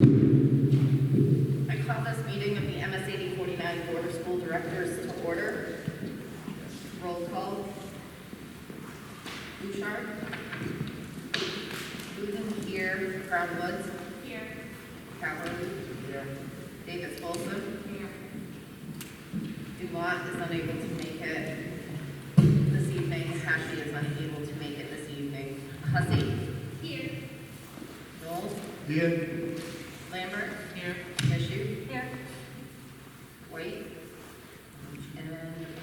I call this meeting of the MSAD 49 Board of School Directors to order. Roll call. Bouchard. Booten here. Brown Woods. Here. Calvert. Here. Davis Folsom. Here. Dumont is unable to make it this evening. Hashy is unable to make it this evening. Hussey. Here. Knowles. Here. Lambert. Here. Issue. Here. White. And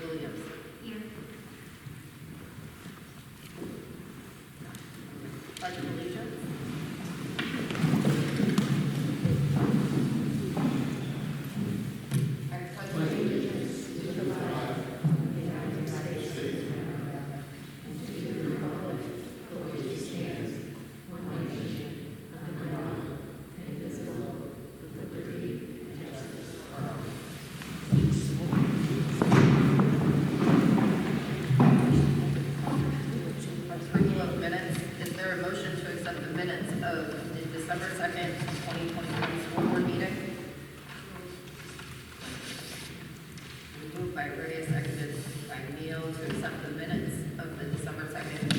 Williams. Here. Pledge of Allegiance. I pledge allegiance to the flag of the United States of America and to the republic for which it stands, one nation, under God, indivisible, with liberty and justice for all. Approval of minutes. Is there a motion to accept the minutes of the December 2nd, 2021 school board meeting? Moved by Ray, seconded by Neil to accept the minutes of the December 2nd,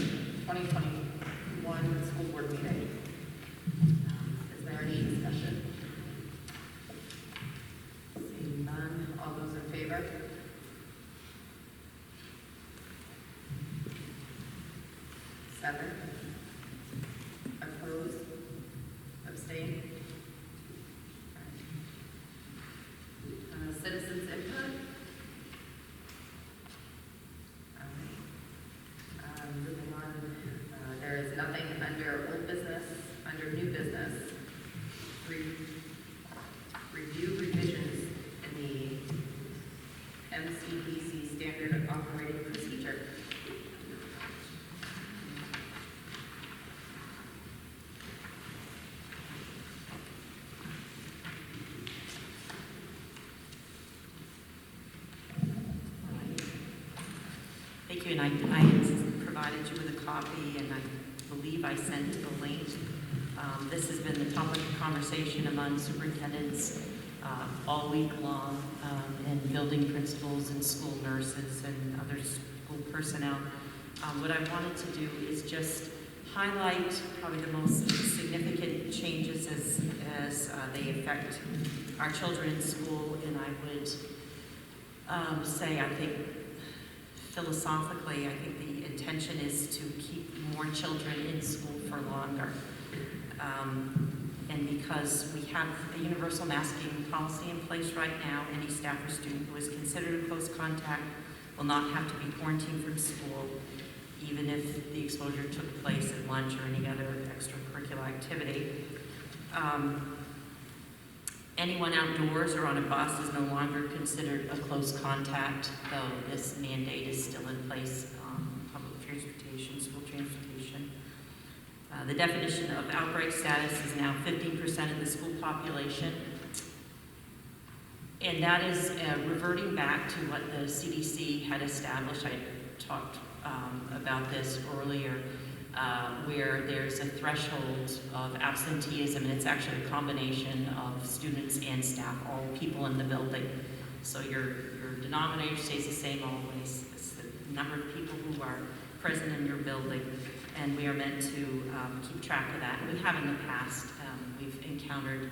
2021 school board meeting. Is there any discussion? Seeing none, all those in favor? Seven. Opposed? Abstain? Citizens input? Moving on, there is nothing under old business, under new business. Review revisions in the MCDC standard operating procedure. Thank you, and I had provided you with a copy, and I believe I sent the link. This has been the topic of conversation among superintendents all week long, and building principals and school nurses and other school personnel. What I wanted to do is just highlight probably the most significant changes as they affect our children in school, and I would say, I think, philosophically, I think the intention is to keep more children in school for longer. And because we have a universal masking policy in place right now, any staff or student who is considered a close contact will not have to be quarantined from school, even if the exposure took place at lunch or any other extracurricular activity. Anyone outdoors or on a bus is no longer considered a close contact, though this mandate is still in place on public transportation, school transportation. The definition of outbreak status is now 15% of the school population. And that is reverting back to what the CDC had established. I talked about this earlier, where there's a threshold of absenteeism, and it's actually a combination of students and staff, all people in the building. So your denominator stays the same always. It's the number of people who are present in your building, and we are meant to keep track of that. And we have in the past. We've encountered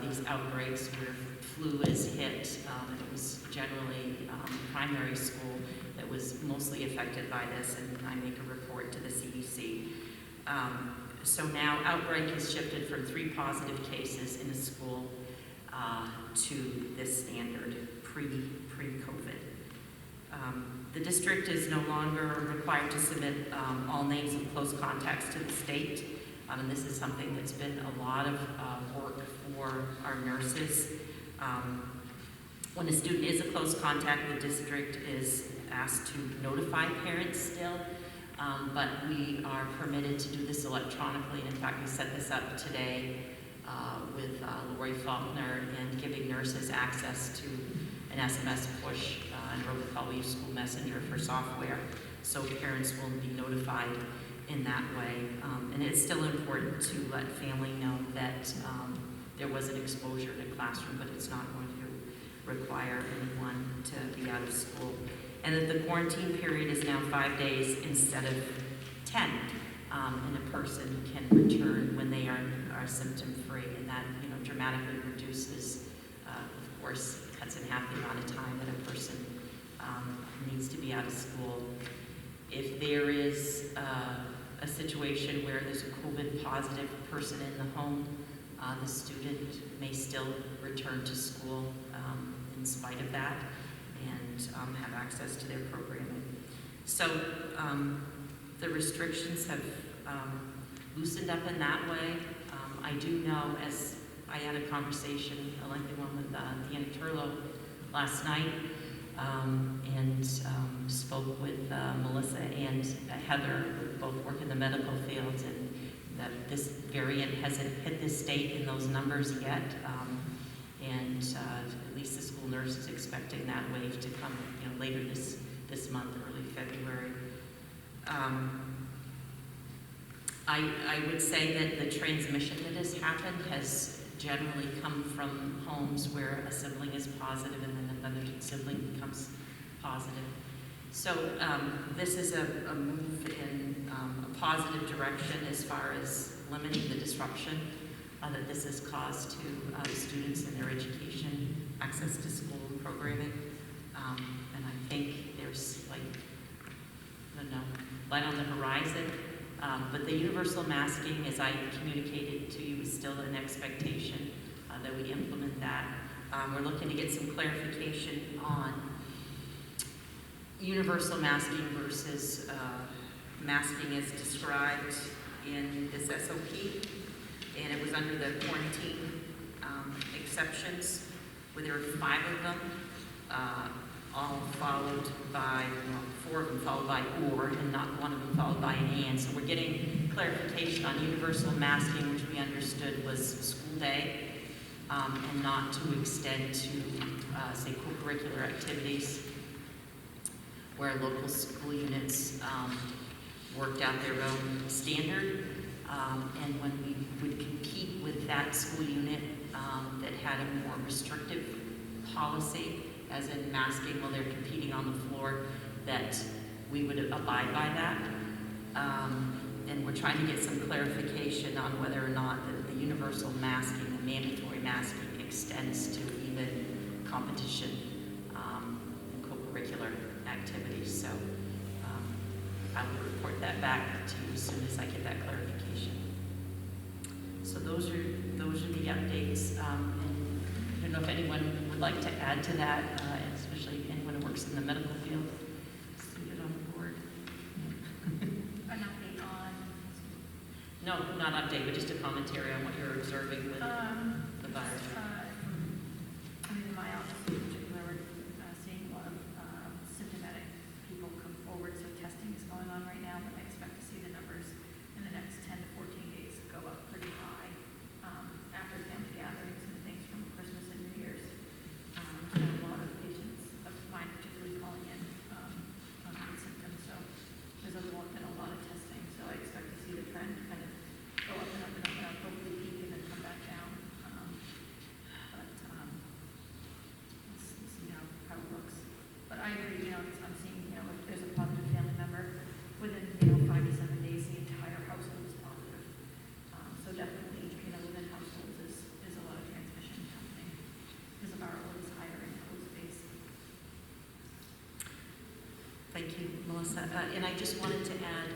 these outbreaks where flu is hit, and it was generally primary school that was mostly affected by this, and I make a report to the CDC. So now outbreak has shifted from 3 positive cases in a school to this standard pre-COVID. The district is no longer required to submit all names of close contacts to the state, and this is something that's been a lot of work for our nurses. When a student is a close contact, the district is asked to notify parents still, but we are permitted to do this electronically. And in fact, we set this up today with Lori Faulkner and giving nurses access to an SMS push and robocall. We use School Messenger for software, so parents will be notified in that way. And it's still important to let family know that there was an exposure in a classroom, but it's not going to require anyone to be out of school. And that the quarantine period is now 5 days instead of 10, and a person can return when they are symptom-free, and that dramatically reduces, of course, cuts in half the amount of time that a person needs to be out of school. If there is a situation where there's a COVID positive person in the home, the student may still return to school in spite of that and have access to their programming. So the restrictions have loosened up in that way. I do know, as I had a conversation, a lengthy one with Deanna Turlow last night, and spoke with Melissa and Heather, who both work in the medical field, and that this variant hasn't hit this state in those numbers yet. And at least the school nurse is expecting that wave to come later this month, early February. I would say that the transmission that has happened has generally come from homes where a sibling is positive and then another sibling becomes positive. So this is a move in a positive direction as far as limiting the disruption that this has caused to students and their education, access to school and programming. And I think there's light on the horizon. But the universal masking, as I communicated to you, is still an expectation that we implement that. We're looking to get some clarification on universal masking versus masking as described in this SOP. And it was under the quarantine exceptions, where there were 5 of them, all followed by, 4 of them followed by or, and not one of them followed by an and. So we're getting clarification on universal masking, which we understood was school day, and not to extend to, say, co-curricular activities, where local school units worked out their own standard. And when we would compete with that school unit that had a more restrictive policy, as in masking while they're competing on the floor, that we would abide by that. And we're trying to get some clarification on whether or not the universal masking, the mandatory masking, extends to even competition and co-curricular activities. So I will report that back to you as soon as I get that clarification. So those are the updates. And I don't know if anyone would like to add to that, especially anyone who works in the medical field. Seated on the board. An update on? No, not update, but just a commentary on what you're observing with the virus. In my office in particular, we're seeing a lot of symptomatic people come forward, so testing is going on right now, but I expect to see the numbers in the next 10 to 14 days go up pretty high after family gatherings and things from Christmas and New Year's. So a lot of patients of mine particularly calling in with symptoms, so there's been a lot of testing, so I expect to see the trend kind of go up and up and up and up, hopefully peak and then come back down. Let's see how it looks. But I agree, I'm seeing, if there's a positive family member, within, 5 to 7 days, the entire household is positive. So definitely, within households is a lot of transmission happening because of our load is higher in closed space. Thank you, Melissa. And I just wanted to add,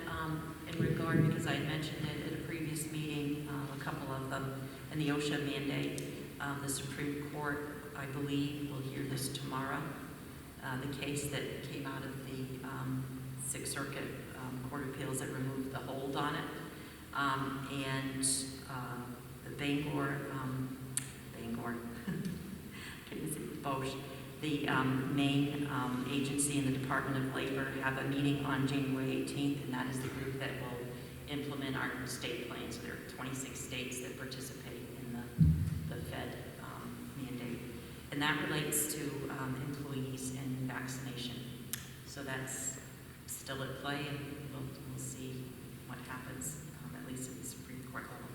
in regard, because I had mentioned it at a previous meeting, a couple of them, and the OSHA mandate, the Supreme Court, I believe, will hear this tomorrow. The case that came out of the Sixth Circuit Court of Appeals that removed the hold on it. And the Bangor, Bosch, the main agency in the Department of Labor, have a meeting on January 18th, and that is the group that will implement our state plans. There are 26 states that participate in the Fed mandate. And that relates to employees and vaccination. So that's still at play, and we'll see what happens, at least at the Supreme Court level.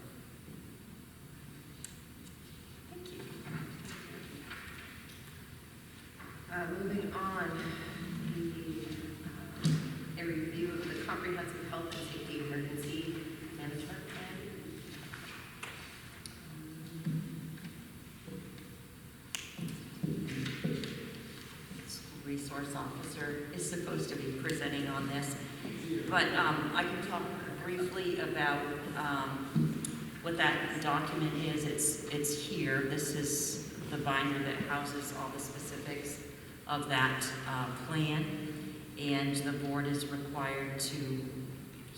resource officer is supposed to be presenting on this. But I can talk briefly about what that document is. It's here. This is the binder that houses all the specifics of that plan, and the board is required to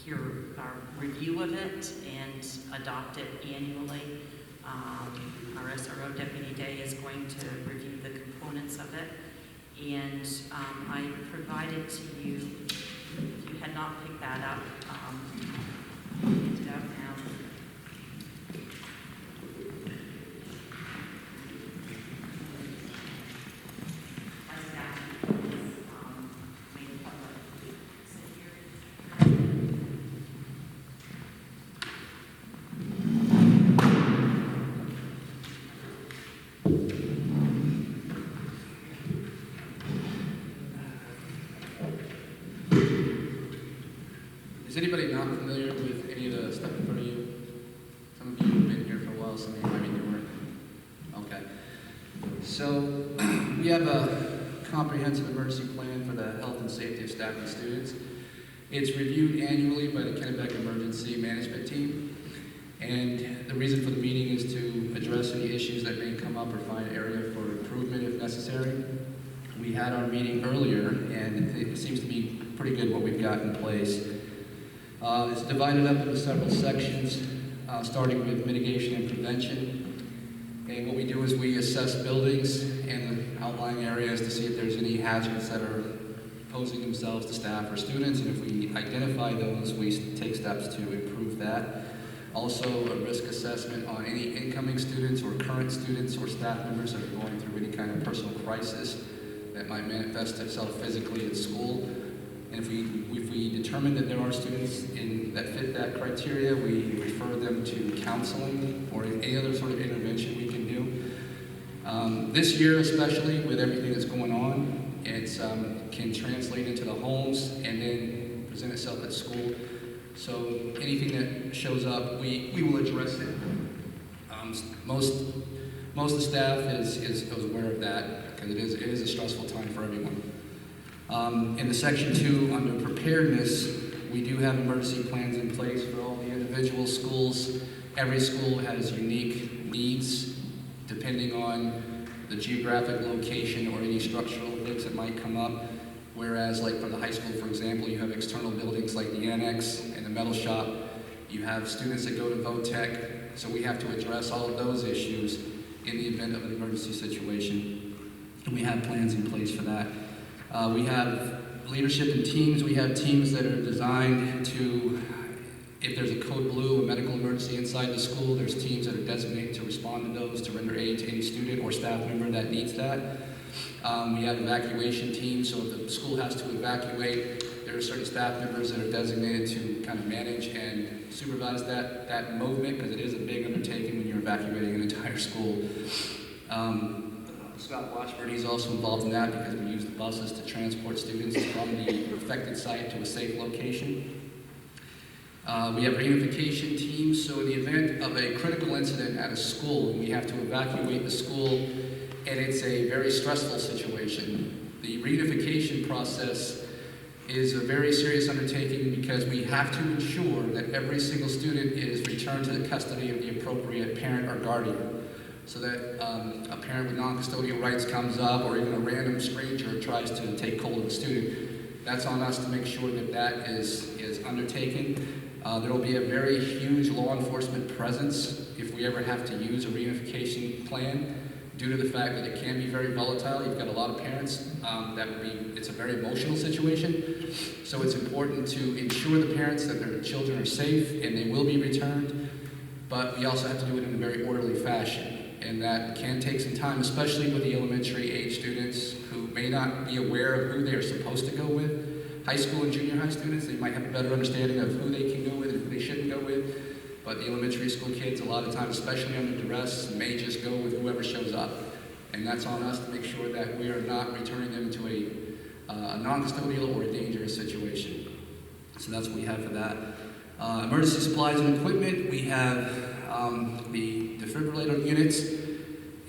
hear our review of it and adopt it annually. Our SRO Deputy Day is going to review the components of it, and I provided to you, if you had not picked that up, I'll get it out now. Is anybody not familiar with any of the stuff in front of you? Some of you have been here for a while, some of you might be newer. Okay. So we have a comprehensive emergency plan for the health and safety of staff and students. It's reviewed annually by the Kennebec Emergency Management Team. And the reason for the meeting is to address any issues that may come up or find area for improvement if necessary. We had our meeting earlier, and it seems to be pretty good what we've got in place. It's divided up into several sections, starting with mitigation and prevention. And what we do is we assess buildings and the outlying areas to see if there's any hazards that are posing themselves to staff or students. And if we identify those, we take steps to improve that. Also, a risk assessment on any incoming students or current students or staff members that are going through any kind of personal crisis that might manifest itself physically at school. And if we determine that there are students that fit that criteria, we refer them to counseling or any other sort of intervention we can do. This year especially, with everything that's going on, it can translate into the homes and then present itself at school. So anything that shows up, we will address it. Most of the staff is aware of that because it is a stressful time for everyone. In the section 2, under preparedness, we do have emergency plans in place for all the individual schools. Every school has unique needs depending on the geographic location or any structural things that might come up. Whereas, like for the high school, for example, you have external buildings like the annex and the metal shop. You have students that go to VOTEC, so we have to address all of those issues in the event of an emergency situation. And we have plans in place for that. We have leadership and teams. We have teams that are designed to, if there's a code blue, a medical emergency inside the school, there's teams that are designated to respond to those, to render aid to any student or staff member that needs that. We have evacuation teams, so if the school has to evacuate, there are certain staff members that are designated to kind of manage and supervise that movement, because it is a big undertaking when you're evacuating an entire school. Scott Watchford, he's also involved in that because we use the buses to transport students from the affected site to a safe location. We have reunification teams, so in the event of a critical incident at a school, we have to evacuate the school, and it's a very stressful situation. The reunification process is a very serious undertaking because we have to ensure that every single student is returned to the custody of the appropriate parent or guardian, so that a parent with non-custodial rights comes up, or even a random stranger tries to take hold of a student. That's on us to make sure that that is undertaken. There will be a very huge law enforcement presence if we ever have to use a reunification plan, due to the fact that it can be very volatile. You've got a lot of parents it's a very emotional situation. So it's important to ensure the parents that their children are safe and they will be returned, but we also have to do it in a very orderly fashion. And that can take some time, especially with the elementary age students who may not be aware of who they are supposed to go with. High school and junior high students, they might have a better understanding of who they can go with and who they shouldn't go with. But the elementary school kids, a lot of times, especially under duress, may just go with whoever shows up. And that's on us to make sure that we are not returning them to a non-custodial or a dangerous situation. So that's what we have for that. Emergency supplies and equipment, we have the defibrillator units,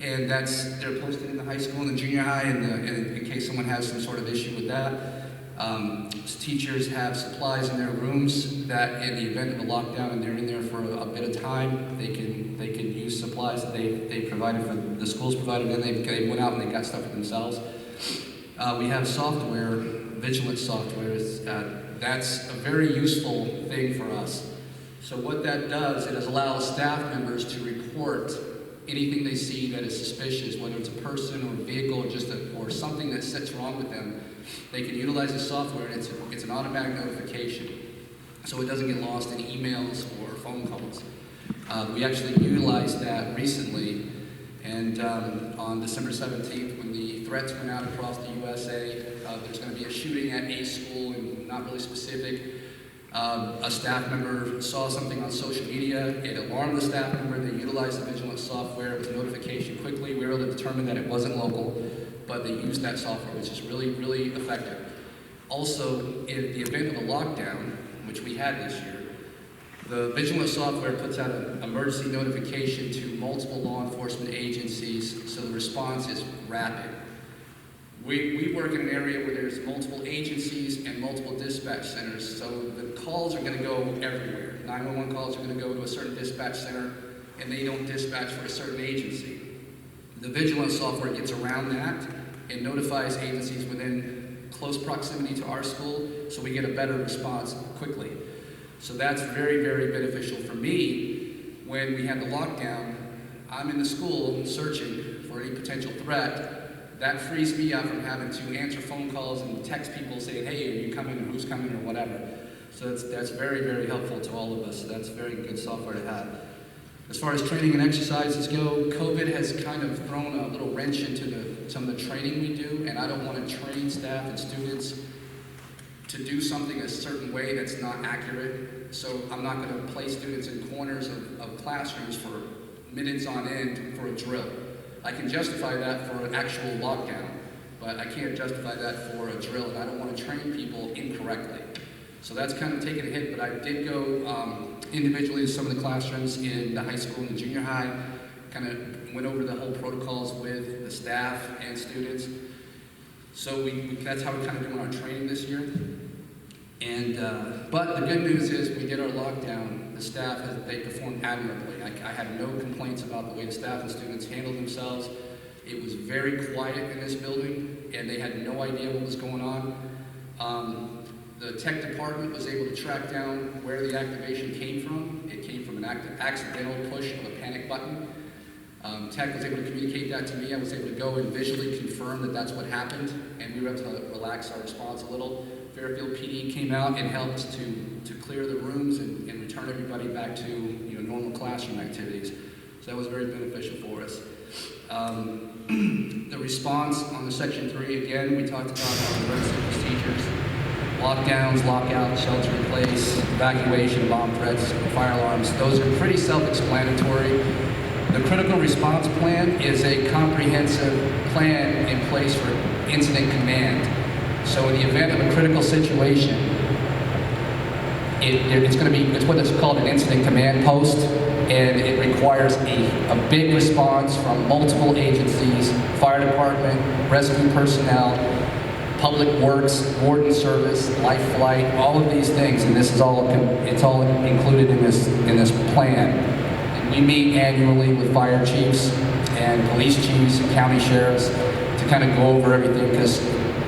and they're posted in the high school and the junior high, and in case someone has some sort of issue with that. Teachers have supplies in their rooms that, in the event of a lockdown and they're in there for a bit of time, they can use supplies that they provided for the schools provided, and they went out and they got stuff for themselves. We have software, vigilance software. That's a very useful thing for us. So what that does, it allows staff members to report anything they see that is suspicious, whether it's a person or a vehicle or something that sits wrong with them. They can utilize the software, and it's an automatic notification, so it doesn't get lost in emails or phone calls. We actually utilized that recently, and on December 17th, when the threats went out across the USA, there's going to be a shooting at a school, and not really specific. A staff member saw something on social media. It alarmed the staff member. They utilized the vigilance software. It was a notification quickly. We were able to determine that it wasn't local, but they used that software, which is really, really effective. Also, in the event of a lockdown, which we had this year, the vigilance software puts out an emergency notification to multiple law enforcement agencies, so the response is rapid. We work in an area where there's multiple agencies and multiple dispatch centers, so the calls are going to go everywhere. 911 calls are going to go to a certain dispatch center, and they don't dispatch for a certain agency. The vigilance software gets around that and notifies agencies within close proximity to our school, so we get a better response quickly. So that's very, very beneficial for me. When we had the lockdown, I'm in the school searching for any potential threat. That frees me up from having to answer phone calls and text people saying, hey, are you coming, or who's coming, or whatever. So that's very, very helpful to all of us. So that's very good software to have. As far as training and exercises go, COVID has kind of thrown a little wrench into some of the training we do, and I don't want to train staff and students to do something a certain way that's not accurate. So I'm not going to place students in corners of classrooms for minutes on end for a drill. I can justify that for an actual lockdown, but I can't justify that for a drill, and I don't want to train people incorrectly. So that's kind of taken a hit, but I did go individually to some of the classrooms in the high school and the junior high, kind of went over the whole protocols with the staff and students. So that's how we're kind of doing our training this year. And but the good news is we did our lockdown. The staff, they performed admirably. I had no complaints about the way the staff and students handled themselves. It was very quiet in this building, and they had no idea what was going on. The tech department was able to track down where the activation came from. It came from an accidental push of a panic button. Tech was able to communicate that to me. I was able to go and visually confirm that that's what happened, and we were able to relax our response a little. Fairfield PD came out and helped to clear the rooms and return everybody back to normal classroom activities. So that was very beneficial for us. The response on the Section 3, again, we talked about our emergency procedures, lockdowns, lockouts, shelter in place, evacuation, bomb threats, fire alarms. Those are pretty self-explanatory. The critical response plan is a comprehensive plan in place for incident command. So in the event of a critical situation, it's what is called an incident command post, and it requires a big response from multiple agencies, fire department, rescue personnel, public works, warden service, life flight, all of these things, and this is all included in this plan. And we meet annually with fire chiefs and police chiefs and county sheriffs to kind of go over everything, because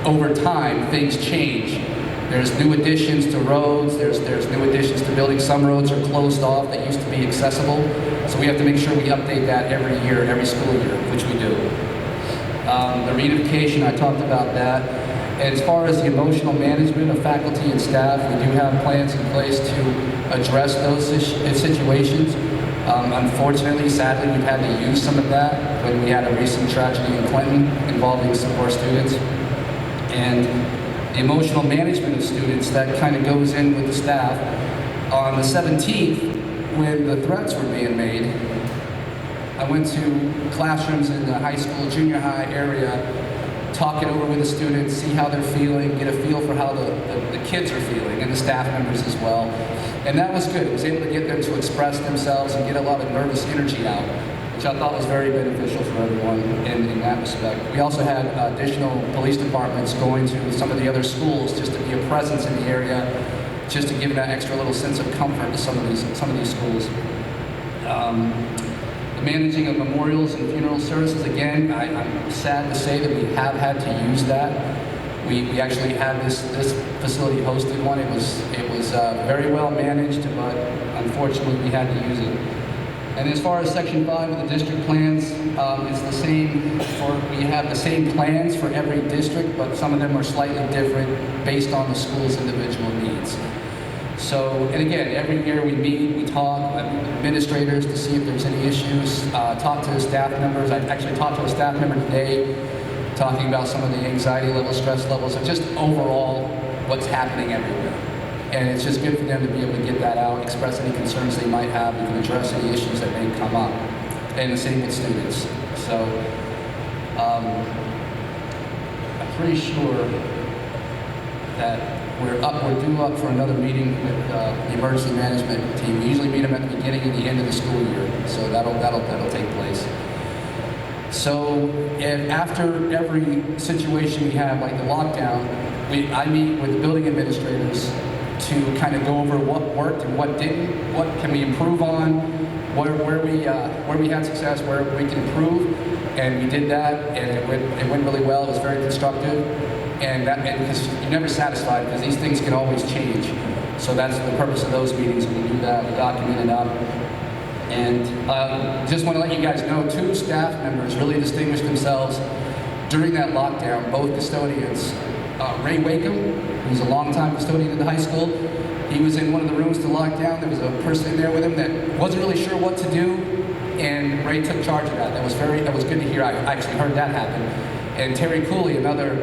over time things change. There's new additions to roads, there's new additions to buildings. Some roads are closed off that used to be accessible, so we have to make sure we update that every year, every school year, which we do. The reunification, I talked about that. And as far as the emotional management of faculty and staff, we do have plans in place to address those situations. Unfortunately, sadly, we've had to use some of that when we had a recent tragedy in Clinton involving some of our students. And the emotional management of students, that kind of goes in with the staff. On the 17th, when the threats were being made, I went to classrooms in the high school, junior high area, talk it over with the students, see how they're feeling, get a feel for how the kids are feeling, and the staff members as well. And that was good. I was able to get them to express themselves and get a lot of nervous energy out. which I thought was very beneficial for everyone in that respect. We also had additional police departments going to some of the other schools just to be a presence in the area, just to give that extra little sense of comfort to some of these schools. The managing of memorials and funeral services, again, I'm sad to say that we have had to use that. We actually had this facility hosted one. It was very well managed, but unfortunately we had to use it. And as far as Section 5 of the district plans, it's the same. We have the same plans for every district, but some of them are slightly different based on the school's individual needs. So, and again, every year we meet, we talk with administrators to see if there's any issues, talk to staff members. I actually talked to a staff member today talking about some of the anxiety levels, stress levels, and just overall what's happening everywhere. And it's just good for them to be able to get that out, express any concerns they might have, we can address any issues that may come up. And the same with students. So, I'm pretty sure that we're due up for another meeting with the emergency management team. We usually meet them at the beginning and the end of the school year, so that'll take place. So, and after every situation we have, like the lockdown, I meet with the building administrators to kind of go over what worked and what didn't, what can we improve on, where we had success, where we can improve, and we did that, and it went really well. It was very constructive. And because you're never satisfied, because these things can always change. So that's the purpose of those meetings. We do that, we document it up. And just want to let you guys know, 2 staff members really distinguished themselves during that lockdown, both custodians. Ray Wakeham, who's a longtime custodian at the high school, he was in one of the rooms to lock down. There was a person in there with him that wasn't really sure what to do, and Ray took charge of that. That was good to hear. I actually heard that happen. And Terry Cooley, another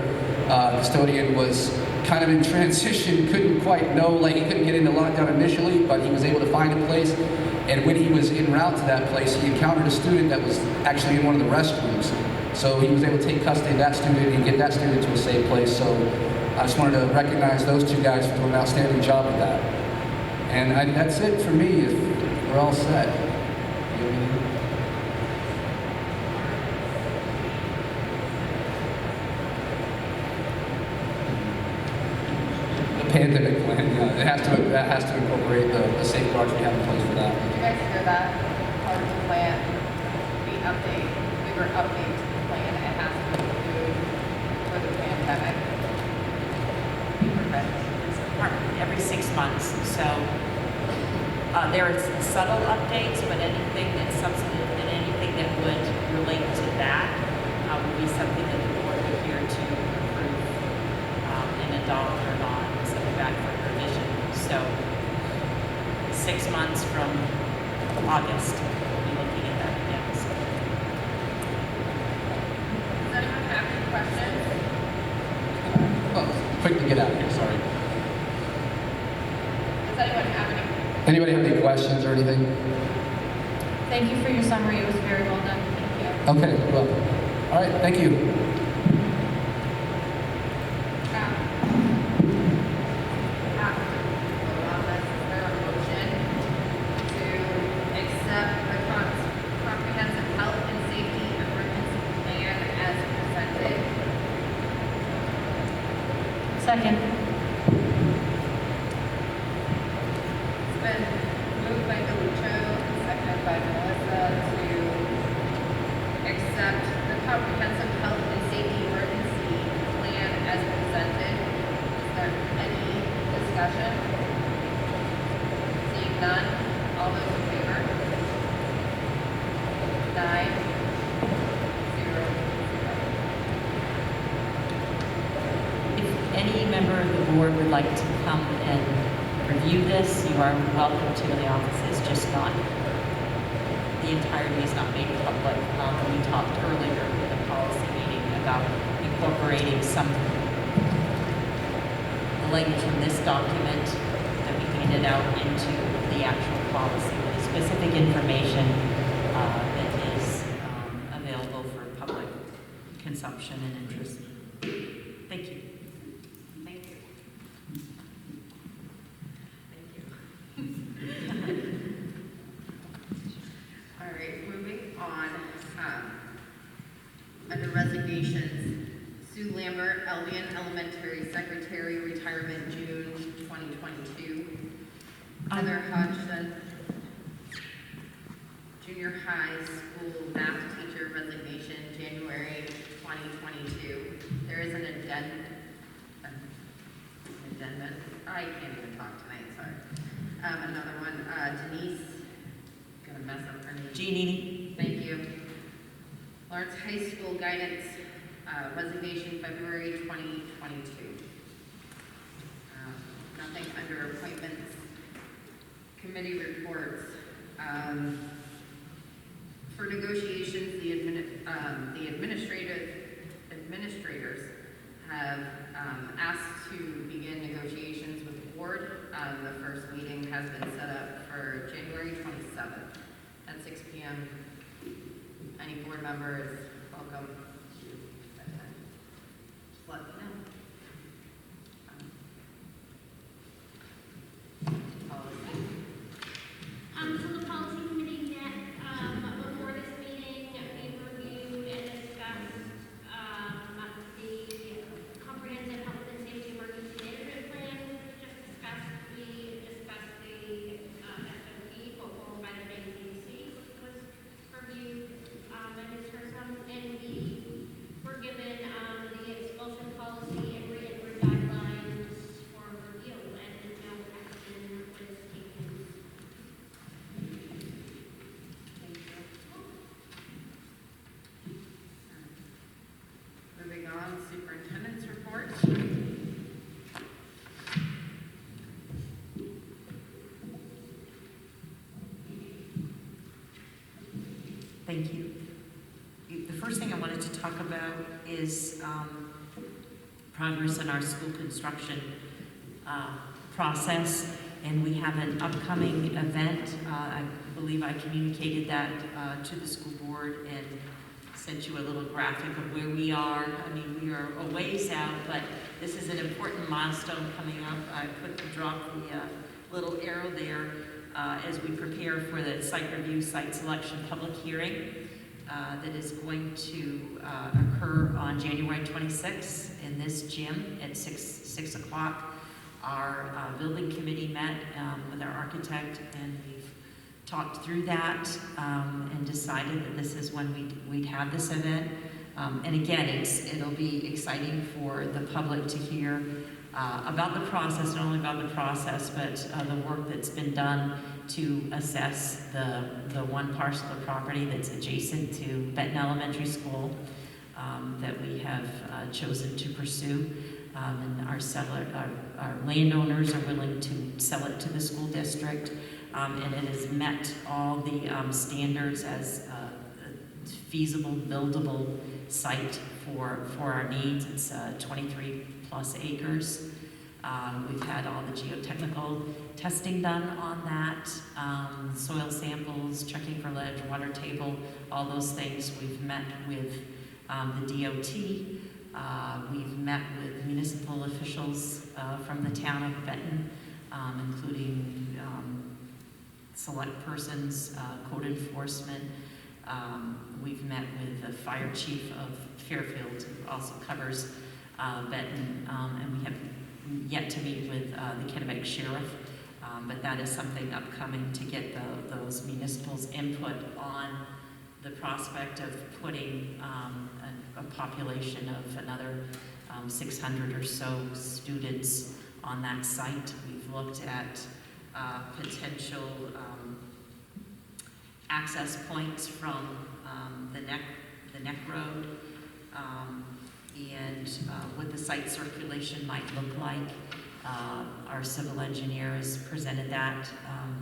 custodian, was kind of in transition, couldn't quite know, like he couldn't get into lockdown initially, but he was able to find a place. And when he was en route to that place, he encountered a student that was actually in one of the restrooms. So he was able to take custody of that student and get that student to a safe place. So I just wanted to recognize those 2 guys for doing an outstanding job with that. And that's it for me. If we're all set. Pandemic plan, yeah, that has to incorporate the safeguards we have in place for that. Did you guys hear that? Part of the plan, we were updating the plan, it has to include for the pandemic. Every 6 months. So there are subtle updates, but anything that's substantive and anything that would relate to that would be something that the board would hear to approve and adopt or not. Back for revision. So 6 months from August, we'll be looking at that again. So. Does anyone have any questions? Oh, quick to get out of here, sorry. Does anyone have any? Anybody have any questions or anything? Thank you for your summary. It was very well done. Thank you. Okay, you're welcome. All right, thank you. Second. It's been moved by Delucho, seconded by Melissa to accept the comprehensive health and safety emergency plan as presented. Is there any discussion? Seeing none, all those in favor? 9, 0, 0. Any member of the board would like to come and review this, you are welcome to in the offices, just not, the entirety is not made public. We talked earlier in the policy meeting about incorporating some the language from this document that we handed out into the actual policy with specific information that is available for public consumption and interest. Thank you. All right, moving on Under Resignations, Sue Lambert, Albion Elementary Secretary, retirement June 2022. Heather Hodgson, Junior High School Math Teacher, resignation January 2022. There is an addendum. I can't even talk tonight, sorry. Another one, Denise, gonna mess up her name. Jeannie. Thank you. Lawrence High School Guidance, resignation February 2022. Nothing under appointments. Committee reports. For negotiations, the administrators have asked to begin negotiations with the board. The first meeting has been set up for January 27th at 6 p.m. Any board members, welcome to attend. Just let me know. Policy. So the policy committee met before this meeting. We reviewed and discussed the comprehensive health and safety emergency management plan. We discussed the SOP put by the CDC, which was reviewed and discussed, and we were given the expulsion policy and written guidelines for review, and no action was taken. Moving on, Superintendents Reports. Thank you. The first thing I wanted to talk about is progress in our school construction process, and we have an upcoming event. I believe I communicated that to the school board and sent you a little graphic of where we are. I mean, we are a ways out, but this is an important milestone coming up. I dropped the little arrow there as we prepare for the site review, site selection public hearing that is going to occur on January 26th in this gym at 6 o'clock. Our building committee met with our architect, and we've talked through that and decided that this is when we'd have this event. And again, it'll be exciting for the public to hear about the process, not only about the process, but the work that's been done to assess the one parcel of property that's adjacent to Benton Elementary School that we have chosen to pursue. And our landowners are willing to sell it to the school district, and it has met all the standards as a feasible, buildable site for our needs. It's 23 plus acres. We've had all the geotechnical testing done on that, soil samples, checking for ledge, water table, all those things. We've met with the DOT. We've met with municipal officials from the town of Benton, including select persons, code enforcement. We've met with the fire chief of Fairfield, who also covers Benton, and we have yet to meet with the Kennebec sheriff, but that is something upcoming to get those municipals' input on the prospect of putting a population of another 600 or so students on that site. We've looked at potential access points from the neck road, and what the site circulation might look like. Our civil engineer has presented that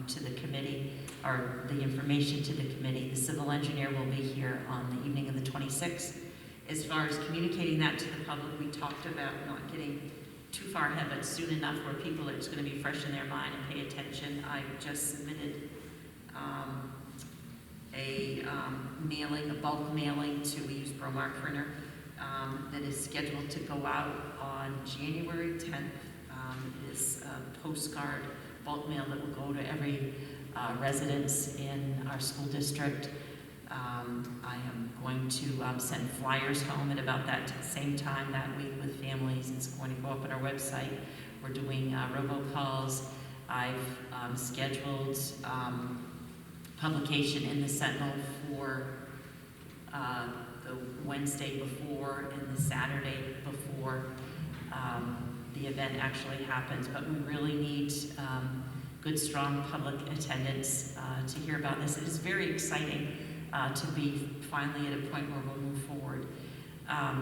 to the committee, or the information to the committee. The civil engineer will be here on the evening of the 26th. As far as communicating that to the public, we talked about not getting too far ahead, but soon enough where people are, it's going to be fresh in their mind and pay attention. I just submitted a bulk mailing to, we use Bromar printer, that is scheduled to go out on January 10th. It is a postcard bulk mail that will go to every residence in our school district. I am going to send flyers home at about that same time that week with families. It's going to go up on our website. We're doing robocalls. I've scheduled publication in the Sentinel for the Wednesday before and the Saturday before the event actually happens. But we really need good, strong public attendance to hear about this. It is very exciting to be finally at a point where we'll move forward. I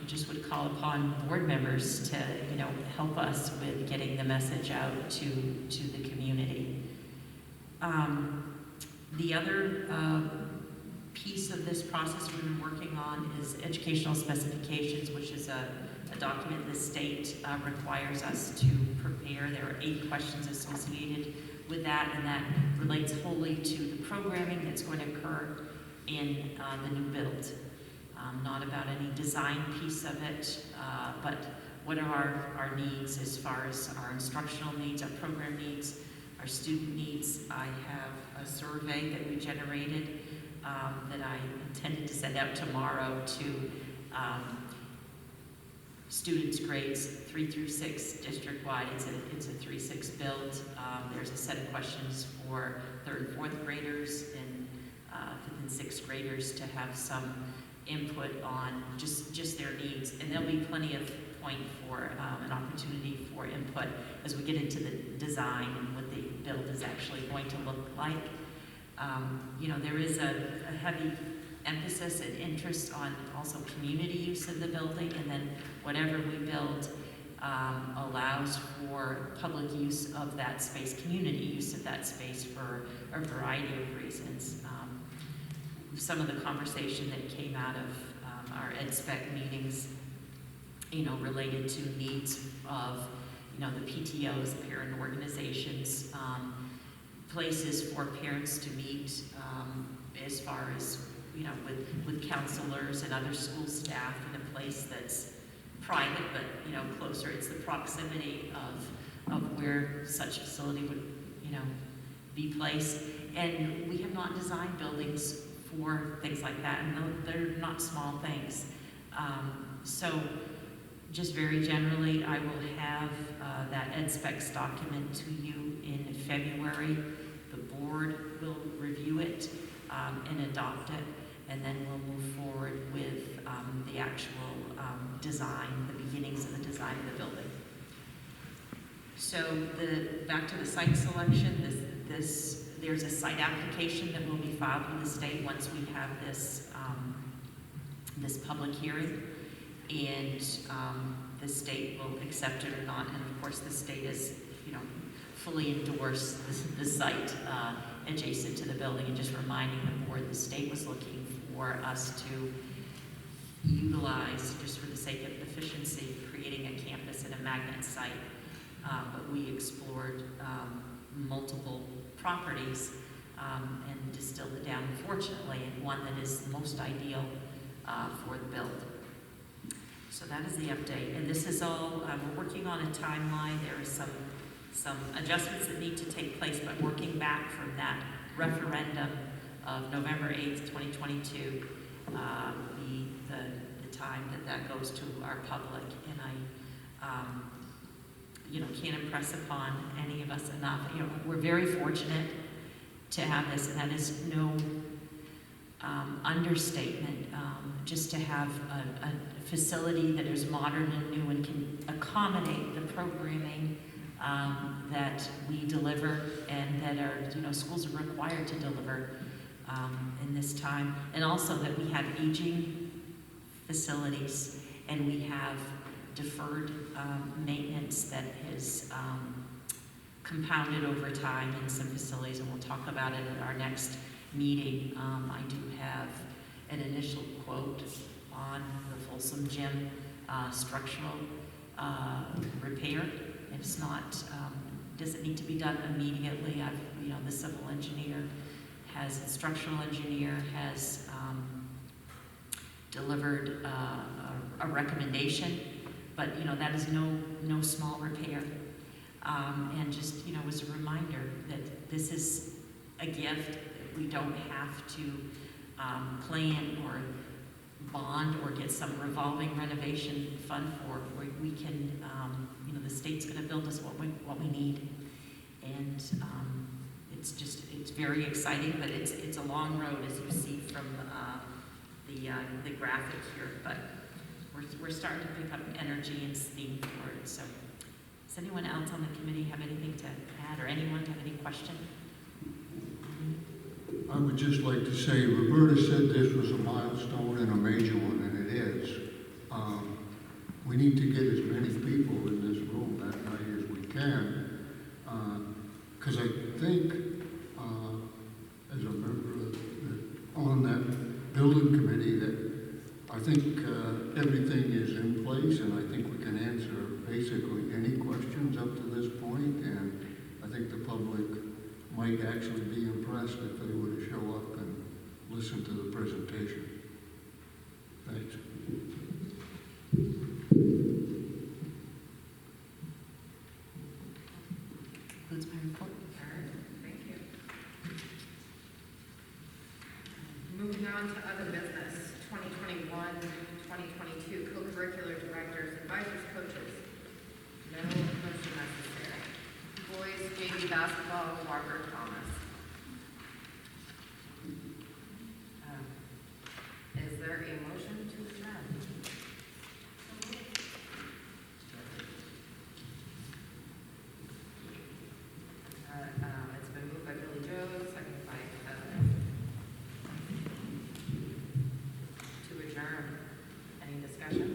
just would call upon board members to, help us with getting the message out to the community. The other piece of this process we've been working on is educational specifications, which is a document the state requires us to prepare. There are 8 questions associated with that, and that relates wholly to the programming that's going to occur in the new build. Not about any design piece of it, but what are our needs as far as our instructional needs, our program needs, our student needs. I have a survey that we generated that I intended to send out tomorrow to students grades 3 through 6 district-wide. It's a 3-6 build. There's a set of questions for 3rd and 4th graders and 5th and 6th graders to have some input on just their needs. And there'll be plenty of point for an opportunity for input as we get into the design and what the build is actually going to look like. There is a heavy emphasis and interest on also community use of the building, and then whatever we build allows for public use of that space, community use of that space for a variety of reasons. Some of the conversation that came out of our EdSpec meetings, related to needs of, the PTOs, the parent organizations, places for parents to meet as far as, with counselors and other school staff in a place that's private but, closer. It's the proximity of where such facility would, be placed. And we have not designed buildings for things like that, and they're not small things. So just very generally, I will have that EdSpecs document to you in February. The board will review it and adopt it, and then we'll move forward with the actual design, the beginnings of the design of the building. So back to the site selection, there's a site application that will be filed with the state once we have this public hearing, and the state will accept it or not. And of course, the state is, fully endorsed the site adjacent to the building. And just reminding the board, the state was looking for us to utilize, just for the sake of efficiency, creating a campus and a magnet site. But we explored multiple properties and distilled it down, fortunately, in one that is most ideal for the build. So that is the update. And this is all, we're working on a timeline. There is some adjustments that need to take place, but working back from that referendum of November 8th, 2022, be the time that goes to our public. And I can't impress upon any of us enough. We're very fortunate to have this, and that is no understatement. Just to have a facility that is modern and new and can accommodate the programming that we deliver and that our schools are required to deliver in this time, and also that we have aging facilities and we have deferred maintenance that is compounded over time in some facilities, and we'll talk about it at our next meeting. I do have an initial quote on the Folsom gym structural repair. It's not, doesn't need to be done immediately. The civil engineer has, the structural engineer has delivered a recommendation, but that is no small repair. And just as a reminder that this is a gift. We don't have to plan or bond or get some revolving renovation fund for. We can, the state's going to build us what we need. And it's very exciting, but it's a long road, as you see from the graphic here. But we're starting to pick up energy and steam for it. So does anyone else on the committee have anything to add, or anyone have any question? I would just like to say, Roberta said this was a milestone and a major one, and it is. We need to get as many people in this room that night as we can, because I think, as a member on that building committee, that I think everything is in place, and I think we can answer basically any questions up to this point, and I think the public might actually be impressed if they were to show up and listen to the presentation. Thanks. Concludes my report. All right, thank you. Moving on to other business, 2021-2022 co-curricular directors, advisors, coaches. No motion necessary. Boys JV basketball, Walker Thomas. Is there a motion to adjourn? It's been moved by Billy Joe, seconded by Heather. To adjourn. Any discussion?